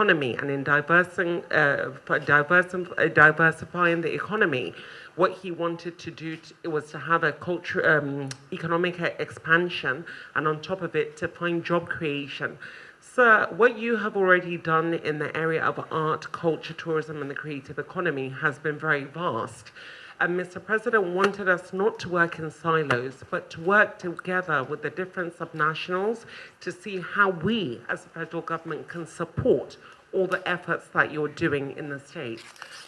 economy and in diversifying the economy, what he wanted to do was to have a economic expansion, and on top of it, to find job creation. Sir, what you have already done in the area of art, culture, tourism, and the creative economy has been very vast. And Mr. President wanted us not to work in silos, but to work together with the different subnationals to see how we, as the federal government, can support all the efforts that you're doing in the states.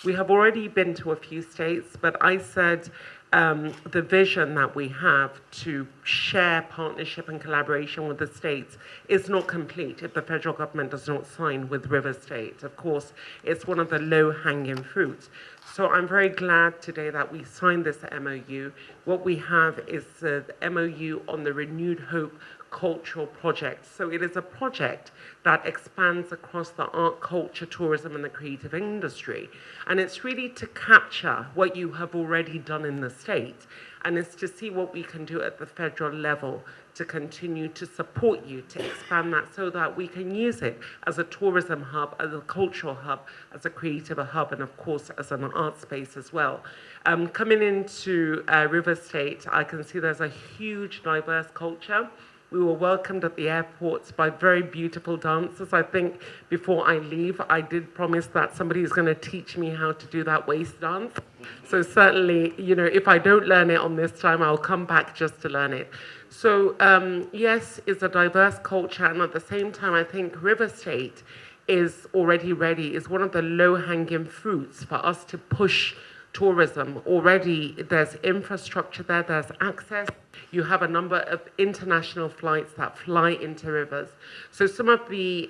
We have already been to a few states, but I said the vision that we have to share partnership and collaboration with the states is not complete if the federal government does not sign with River State. Of course, it's one of the low-hanging fruits. So I'm very glad today that we signed this MOU. What we have is the MOU on the Renewed Hope Cultural Project. So it is a project that expands across the art, culture, tourism, and the creative industry. And it's really to capture what you have already done in the state, and it's to see what we can do at the federal level to continue to support you, to expand that so that we can use it as a tourism hub, as a cultural hub, as a creative hub, and of course as an art space as well. Coming into River State, I can see there's a huge diverse culture. We were welcomed at the airports by very beautiful dancers. I think before I leave, I did promise that somebody is going to teach me how to do that waist dance. So certainly, you know, if I don't learn it on this time, I'll come back just to learn it. So yes, it's a diverse culture, and at the same time, I think River State is already ready, is one of the low-hanging fruits for us to push tourism. Already there's infrastructure there, there's access. You have a number of international flights that fly into rivers. So some of the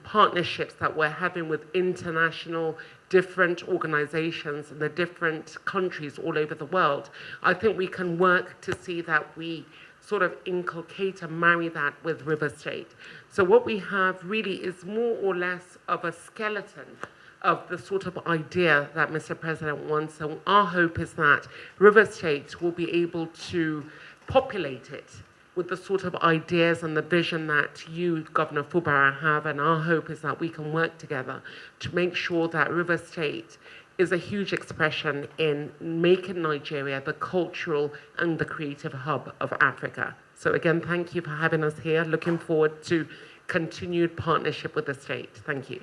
partnerships that we're having with international different organizations in the different countries all over the world, I think we can work to see that we sort of inculcate and marry that with River State. So what we have really is more or less of a skeleton of the sort of idea that Mr. President wants. So our hope is that River State will be able to populate it with the sort of ideas and the vision that you, Governor Fubara, have. And our hope is that we can work together to make sure that River State is a huge expression in making Nigeria the cultural and the creative hub of Africa. So again, thank you for having us here. Looking forward to continued partnership with the state. Thank you.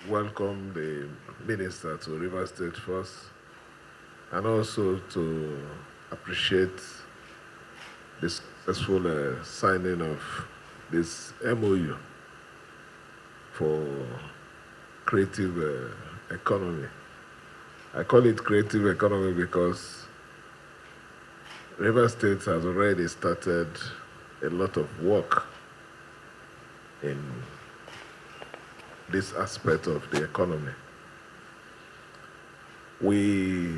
Welcome the Minister to River State first, and also to appreciate the successful signing of this MOU for creative economy. I call it creative economy because River State has already started a lot of work in this aspect of the economy. We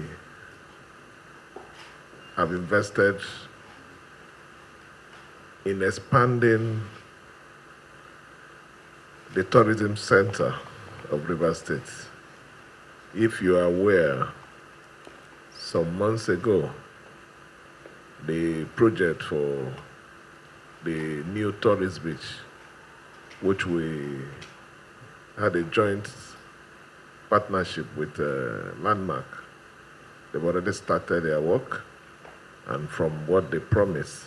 have invested in expanding the tourism center of River State. If you are aware, some months ago, the project for the new tourist beach, which we had a joint partnership with Landmark. They've already started their work, and from what they promised,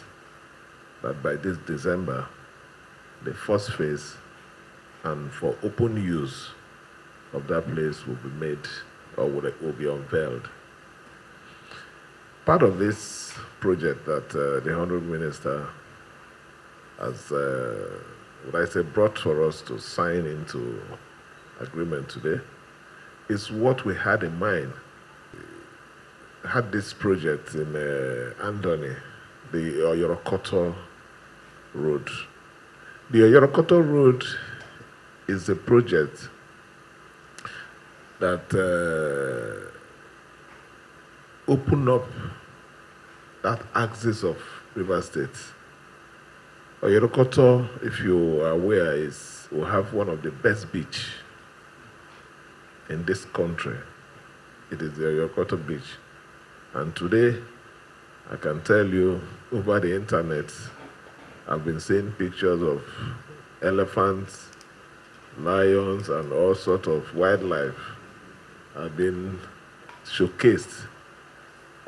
that by this December, the first phase and for open use of that place will be made, or will be unveiled. Part of this project that the Honorable Minister has, what I say, brought for us to sign into agreement today is what we had in mind. We had this project in Andoni, the Oyorokoto Road. The Oyorokoto Road is a project that opened up that axis of River State. Oyorokoto, if you are aware, will have one of the best beach in this country. It is the Oyorokoto Beach. And today, I can tell you over the internet, I've been seeing pictures of elephants, lions, and all sorts of wildlife have been showcased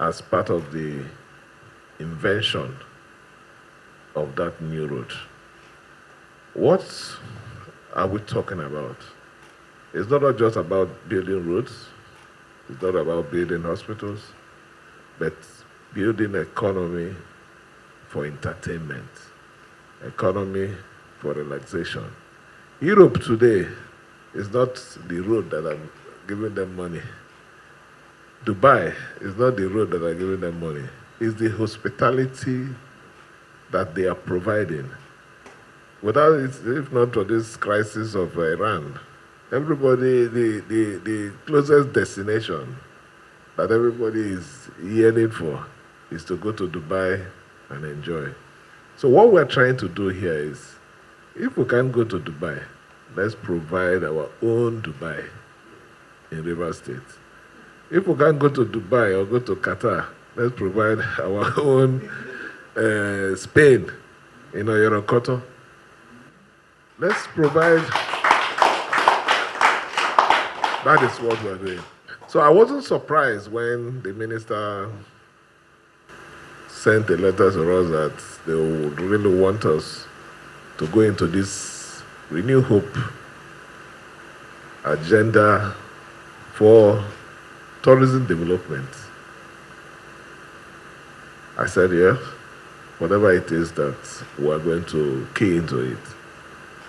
as part of the invention of that new road. What are we talking about? It's not just about building roads, it's not about building hospitals, but building economy for entertainment, economy for relaxation. Europe today is not the road that I'm giving them money. Dubai is not the road that I'm giving them money. It's the hospitality that they are providing. Without it, if not for this crisis of Iran, everybody, the closest destination that everybody is yearning for is to go to Dubai and enjoy. So what we're trying to do here is, if we can't go to Dubai, let's provide our own Dubai in Rivers State. If we can't go to Dubai or go to Qatar, let's provide our own Spain in Oyorokoto. Let's provide, that is what we're doing. So I wasn't surprised when the minister sent a letter to us that they would really want us to go into this Renew Hope agenda for tourism development. I said, yeah, whatever it is that we're going to key into it.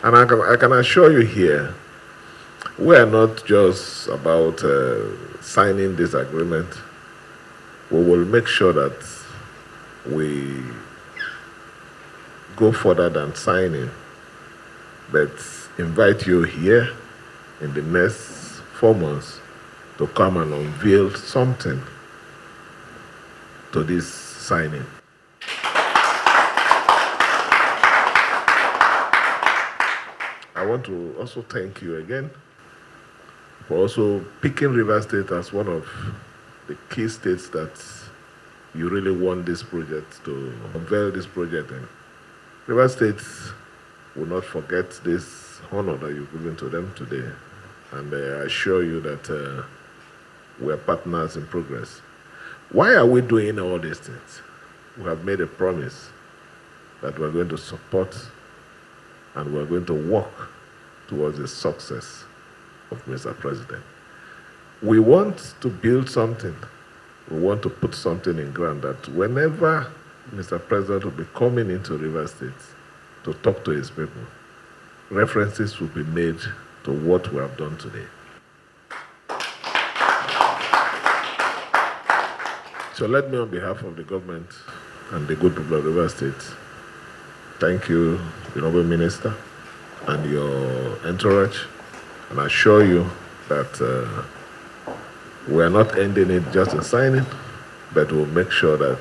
And I can assure you here, we are not just about signing this agreement. We will make sure that we go further than signing, but invite you here in the next 4 months to come and unveil something to this signing. I want to also thank you again for also picking Rivers State as one of the key states that you really want this project to unveil this project in. Rivers State will not forget this honor that you've given to them today, and I assure you that we are partners in progress. Why are we doing all these things? We have made a promise that we're going to support and we're going to work towards the success of Mr. President. We want to build something. We want to put something in ground that whenever Mr. President will be coming into Rivers State to talk to his people, references will be made to what we have done today. So let me, on behalf of the government and the good people of Rivers State, thank you, the Honourable Minister, and your entourage, and assure you that we are not ending it just in signing, but we'll make sure that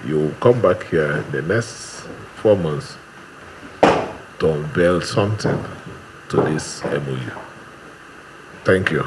you will come back here in the next 4 months to unveil something to this MOU. Thank you.